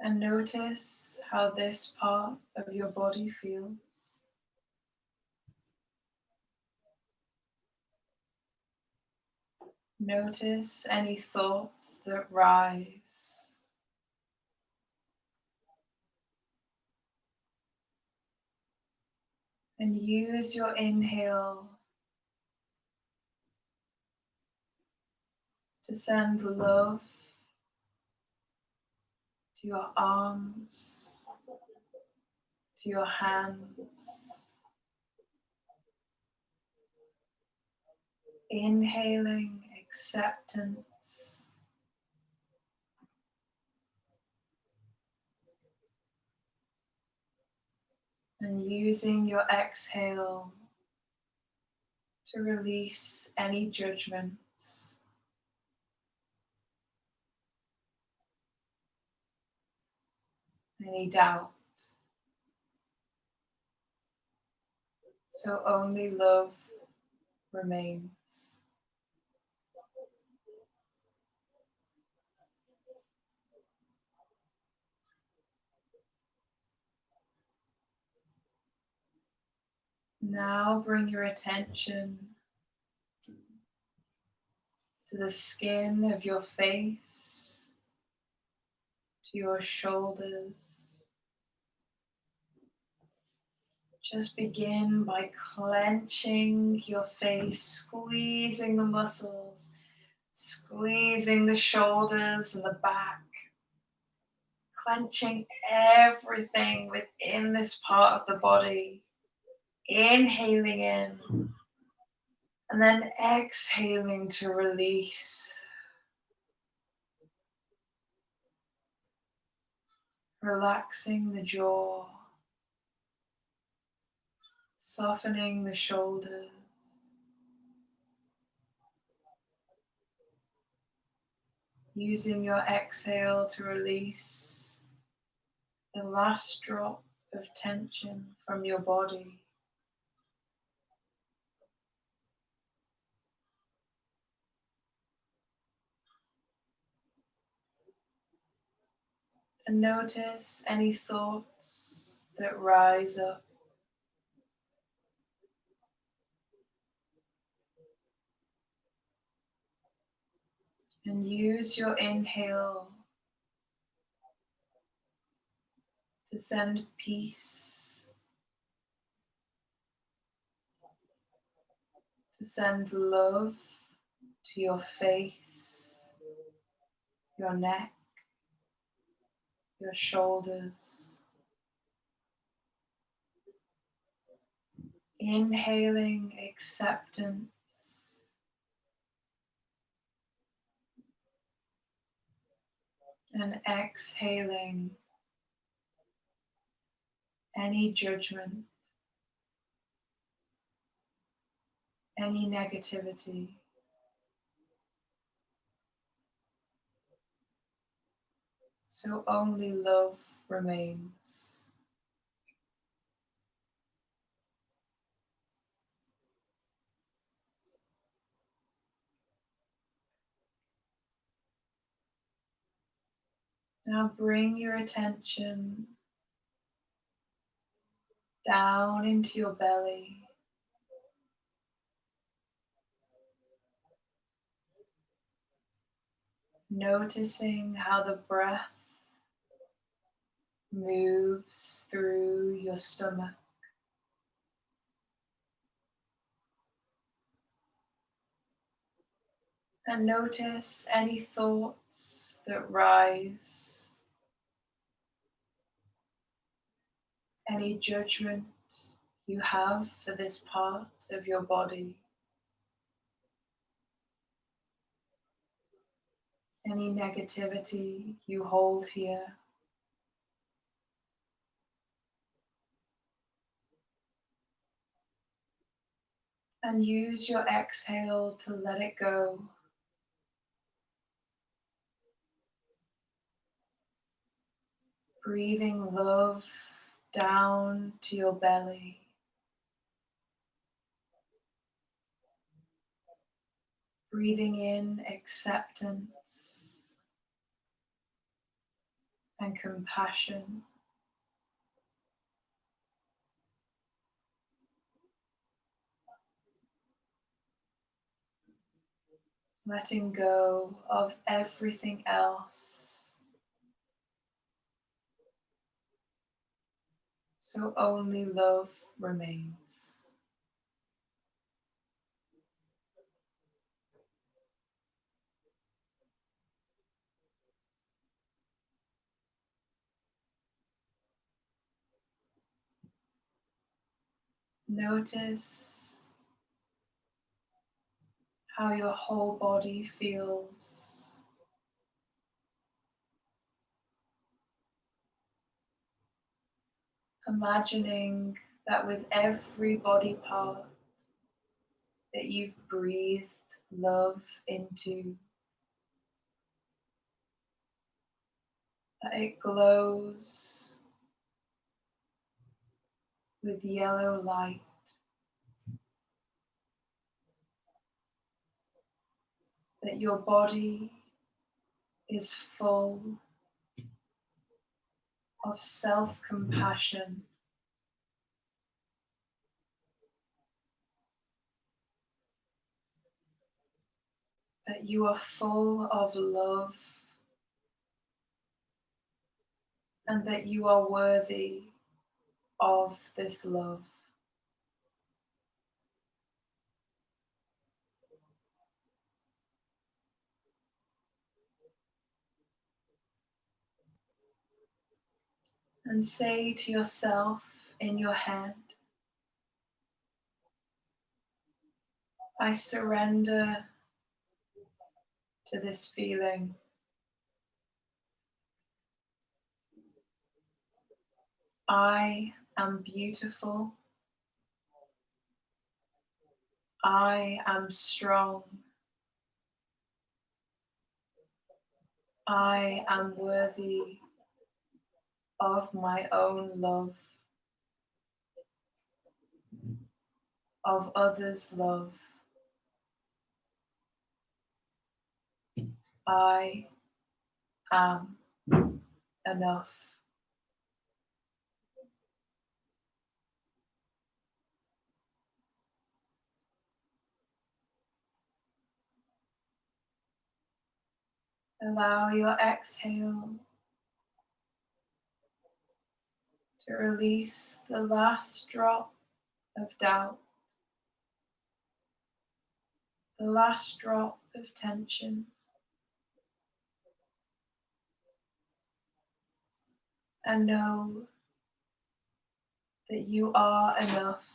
And notice how this part of your body feels. Notice any thoughts that rise. And use your inhale to send love to your arms, to your hands. Inhaling acceptance. And using your exhale to release any judgments, any doubt. So only love remains. Now bring your attention to the skin of your face, to your shoulders, Just begin by clenching your face, squeezing the muscles, squeezing the shoulders and the back, clenching everything within this part of the body, inhaling in and then exhaling to release, relaxing the jaw, softening the shoulders, using your exhale to release the last drop of tension from your body. And notice any thoughts that rise up. And use your inhale to send peace, to send love to your face, your neck, your shoulders. Inhaling acceptance and exhaling any judgment, any negativity. So only love remains. Now bring your attention down into your belly. Noticing how the breath moves through your stomach. And notice any thoughts that rise, any judgment you have for this part of your body, any negativity you hold here. And use your exhale to let it go. Breathing love down to your belly. Breathing in acceptance and compassion. Letting go of everything else. So only love remains. Notice how your whole body feels. Imagining that with every body part that you've breathed love into, that it glows with yellow light. That your body is full of self-compassion. That you are full of love. And that you are worthy of this love. And say to yourself in your head, I surrender to this feeling. I am beautiful. I am strong. I am worthy of my own love, of others' love. I am enough. Allow your exhale to release the last drop of doubt, the last drop of tension, and know that you are enough.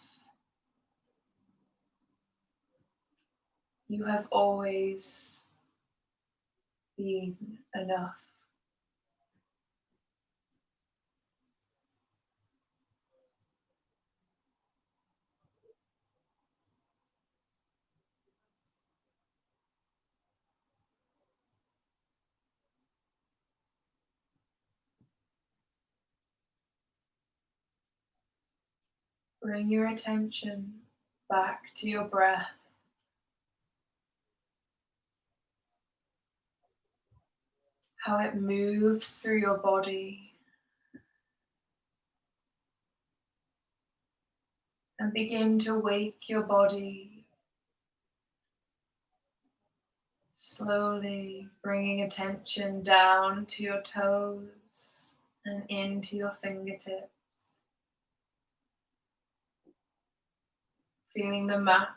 You have always been enough. Bring your attention back to your breath. How it moves through your body. And begin to wake your body. Slowly bringing attention down to your toes and into your fingertips. Feeling the mat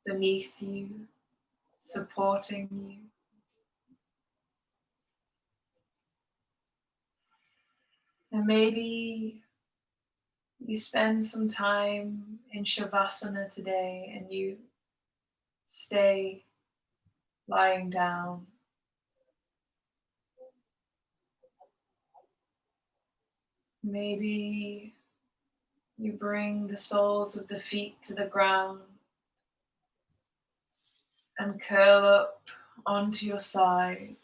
beneath you, supporting you. And maybe you spend some time in Shavasana today and you stay lying down. Maybe you bring the soles of the feet to the ground and curl up onto your side.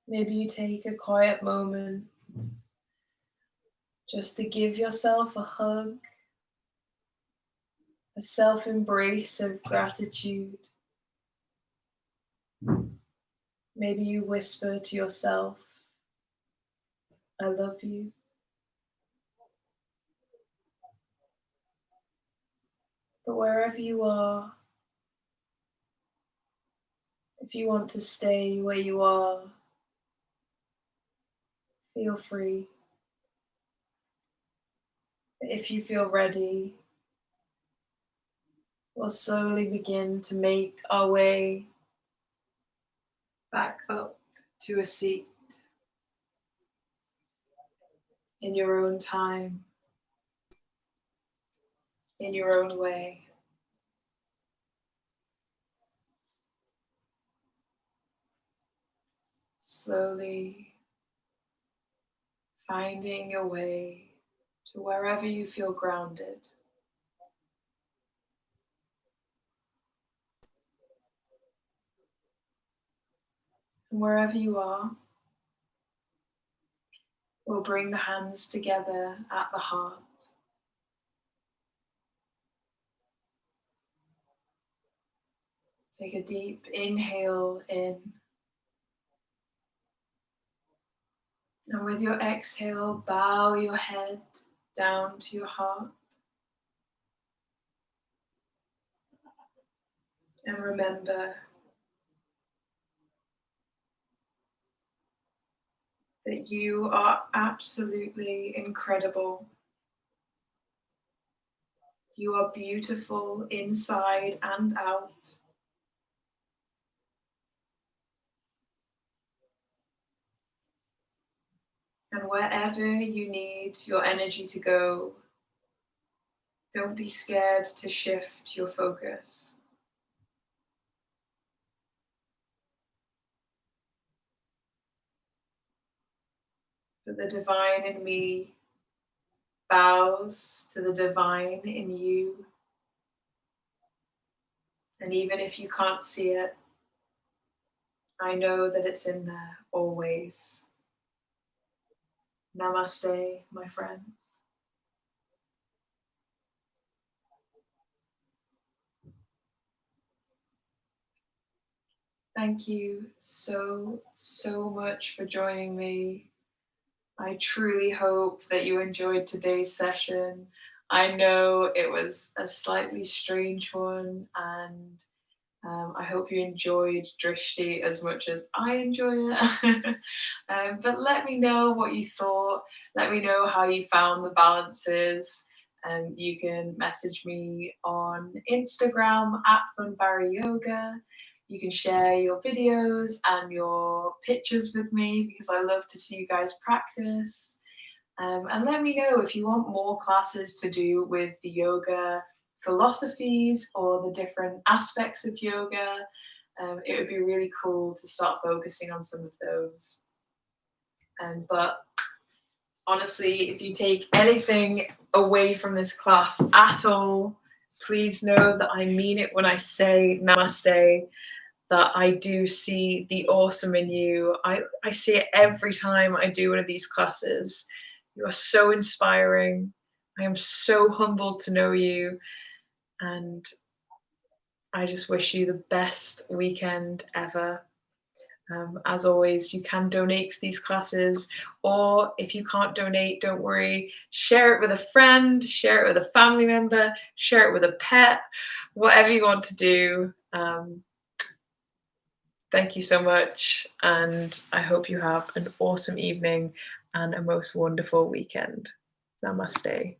Maybe you take a quiet moment just to give yourself a hug, a self-embrace of gratitude. Maybe you whisper to yourself, I love you. But wherever you are, if you want to stay where you are, feel free. But if you feel ready, we'll slowly begin to make our way back up to a seat in your own time, in your own way. Slowly finding your way to wherever you feel grounded. And wherever you are, we'll bring the hands together at the heart. Take a deep inhale in. And with your exhale, bow your head down to your heart. And remember that you are absolutely incredible. You are beautiful inside and out. And wherever you need your energy to go, don't be scared to shift your focus. But the divine in me bows to the divine in you. And even if you can't see it, I know that it's in there always. Namaste, my friends. Thank you so, so much for joining me. I truly hope that you enjoyed today's session. I know it was a slightly strange one, and I hope you enjoyed Drishti as much as I enjoy it. But let me know what you thought. Let me know how you found the balances. You can message me on Instagram at Funbari Yoga. You can share your videos and your pictures with me because I love to see you guys practice. And let me know if you want more classes to do with the yoga philosophies or the different aspects of yoga. It would be really cool to start focusing on some of those. But honestly, if you take anything away from this class at all, please know that I mean it when I say namaste, that I do see the awesome in you. I see it every time I do one of these classes. You are so inspiring. I am so humbled to know you. And I just wish you the best weekend ever. As always, you can donate for these classes, or if you can't donate, don't worry. Share it with a friend, share it with a family member, share it with a pet, whatever you want to do. Thank you so much, and I hope you have an awesome evening and a most wonderful weekend. Namaste.